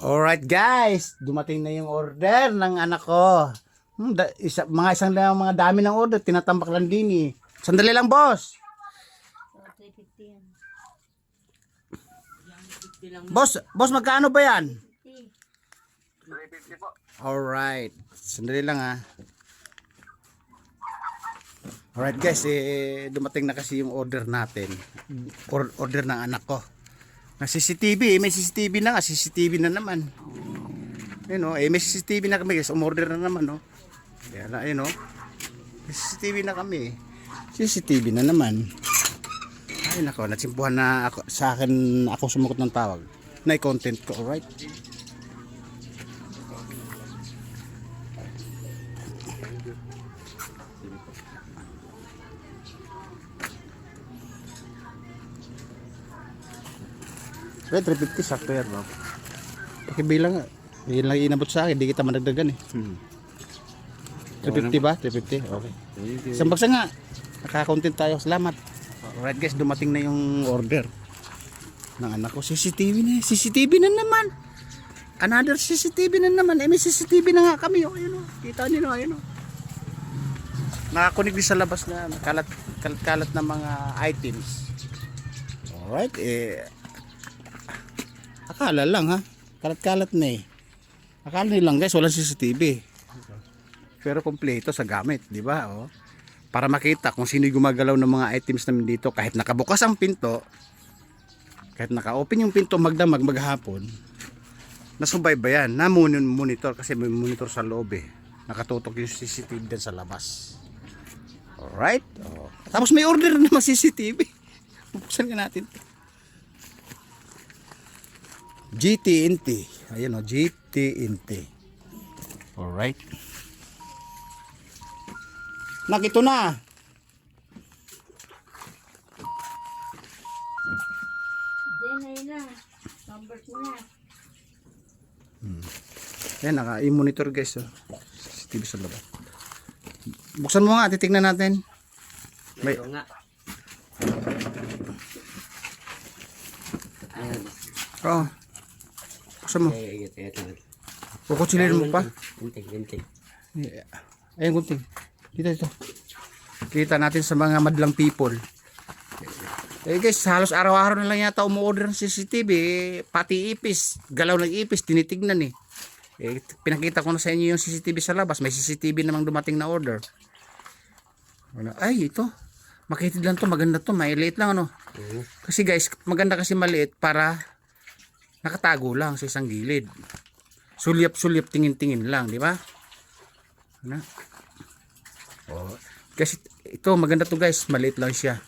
Alright guys, dumating na yung order ng anak ko. Mga isang lang mga dami ng order, tinatambak lang din eh. Sandali lang boss. Boss, magkano ba yan? 350 po. Alright, sandali lang ah. Alright guys, dumating na kasi yung order natin. Order ng anak ko. Na CCTV, may CCTV na nga, CCTV na naman. Ayun oh, may CCTV na kami guys, umorder na naman oh. Yan na, ayun oh. May CCTV na kami. CCTV na naman. Ay nako, natsimpuhan na ako, sa akin ako sumukot ng tawag. Na content ko, alright? Right, 350 sakto yan, bro. Pakibilang, yun lang inabot sa akin, di kita managdagan eh. 350 ba? 350? Okay. Isang bagsa nga, nakakontent tayo. Salamat. Alright guys, dumating na yung order ng anak ko. CCTV na naman. Another CCTV na naman. May CCTV na nga kami. Oh, ayun, oh. Kita nyo, ayun, oh. Nakakunig din sa labas na kalat na mga items. Alright, akala lang ha. Kalat-kalat na eh. Akala nilang guys, walang CCTV. Pero kompleto sa gamit, di ba? Oh. Para makita kung sino gumagalaw ng mga items namin dito. Kahit nakabukas ang pinto, kahit naka-open yung pinto magdamag maghapon, nasubaybayan, na monitor kasi may monitor sa loob eh. Nakatutok yung CCTV din sa labas. Alright? Oh. Tapos may order na naman CCTV. Buksan nga natin. GTNT. Ayan o, GTNT. Alright. Nakito na. Diyan na. Numbers mo na. Ayan, naka-i-monitor guys. Oh. CCTV sa labas. Buksan mo nga, titignan natin. May... nga. Oh. Buksan mo. Kukuchilin mo pa. Gunting. Ayan, gunting. Dito. Kita natin sa mga madlang people. Guys, halos araw-araw na lang yata umuorder ng CCTV. Pati ipis. Galaw ng ipis, tinitignan eh. Pinakita ko na sa inyo yung CCTV sa labas. May CCTV namang dumating na order. Ay, ito. Makitid lang to. Maganda to. Maliit lang ano. Kasi guys, maganda kasi maliit para nakatago lang sa isang gilid. Sulyap-sulyap, tingin-tingin lang, di ba? Ano? Oh. Kasi ito, maganda to guys, maliit lang siya.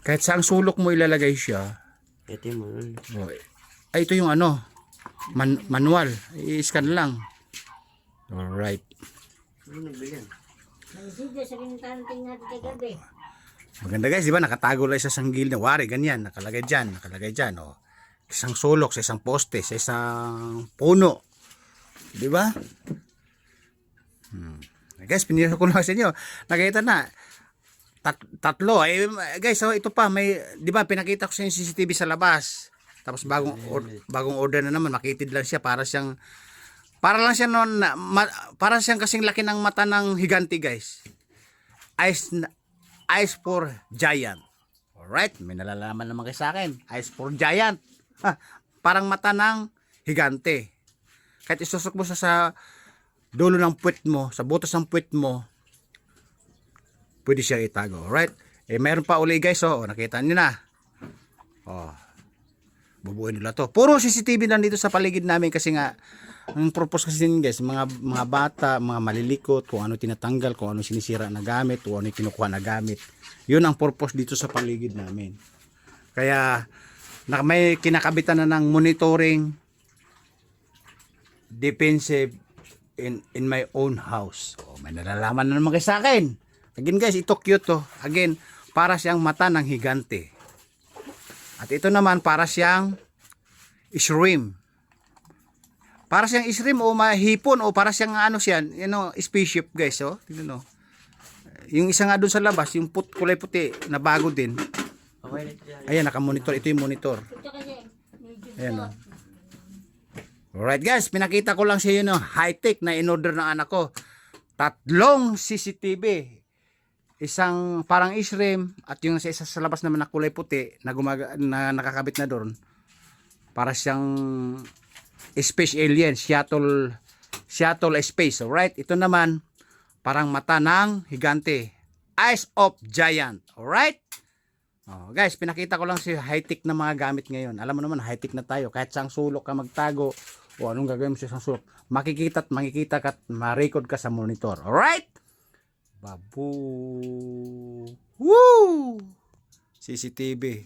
Kahit saang sulok mo ilalagay siya. Ito yung manual. Oh. Ay, ito yung ano, manual. I-scan lang. Alright. Ano nagbili yan? Nagsida sa bintana tingnan natin kagabi. Maganda guys, di ba? Nakatago lang sa isang gilid. Wari, ganyan. Nakalagay dyan. Oh. Isang sulok, sa isang poste, sa isang puno. Di ba? Guys, pinira ko lang sa inyo. Nakita na. Tatlo. Guys, ito pa. May, di ba, pinakita ko sa inyo CCTV sa labas. Tapos bagong order na naman. Makitid lang siya. Para siyang kasing laki ng mata ng higanti, guys. Eyes for giant. Alright, may nalalaman naman kayo sa akin. Eyes for giant. Parang mata ng higante. Kahit isusok mo sa dulo ng puwet mo, sa butas ng puwet mo, pwede siya itago. Alright? Mayroon pa uli guys. Oh, nakita nyo na. Oh, bubuin nila to. Puro CCTV lang dito sa paligid namin kasi nga, ang purpose kasi din guys, mga bata, mga malilikot, kung ano tinatanggal, kung ano sinisira na gamit, kung ano kinukuha na gamit. Yun ang purpose dito sa paligid namin. Kaya, may kinakabitan na ng monitoring defensive in my own house. Oh, may nalalaman na naman kayo sa akin. Again guys, ito cute to. Again, para siyang mata ng higante. At ito naman para siyang shrimp. Para siyang shrimp o mahipon o para siyang ano siya, spaceship guys, oh. Tingnan mo. Yung isa nga doon sa labas, yung kulay puti na bago din. Ayan, naka-monitor. Ito yung monitor. Ayan o. Alright guys, pinakita ko lang sa inyo ng high-tech na in-order ng anak ko. 3 CCTV. Isang parang SRAM at yung sa isa sa labas naman na kulay puti na, na nakakabit na doon. Para siyang space alien, shuttle space. Alright, ito naman parang mata ng higante. Eyes of giant. Alright? Oh, guys, pinakita ko lang si high-tech na mga gamit ngayon. Alam mo naman, high-tech na tayo. Kahit saang sulok ka magtago o anong gagawin mo sa isang sulok, makikita at makikita ka at ma-record ka sa monitor. Alright? Babu. Woo! CCTV.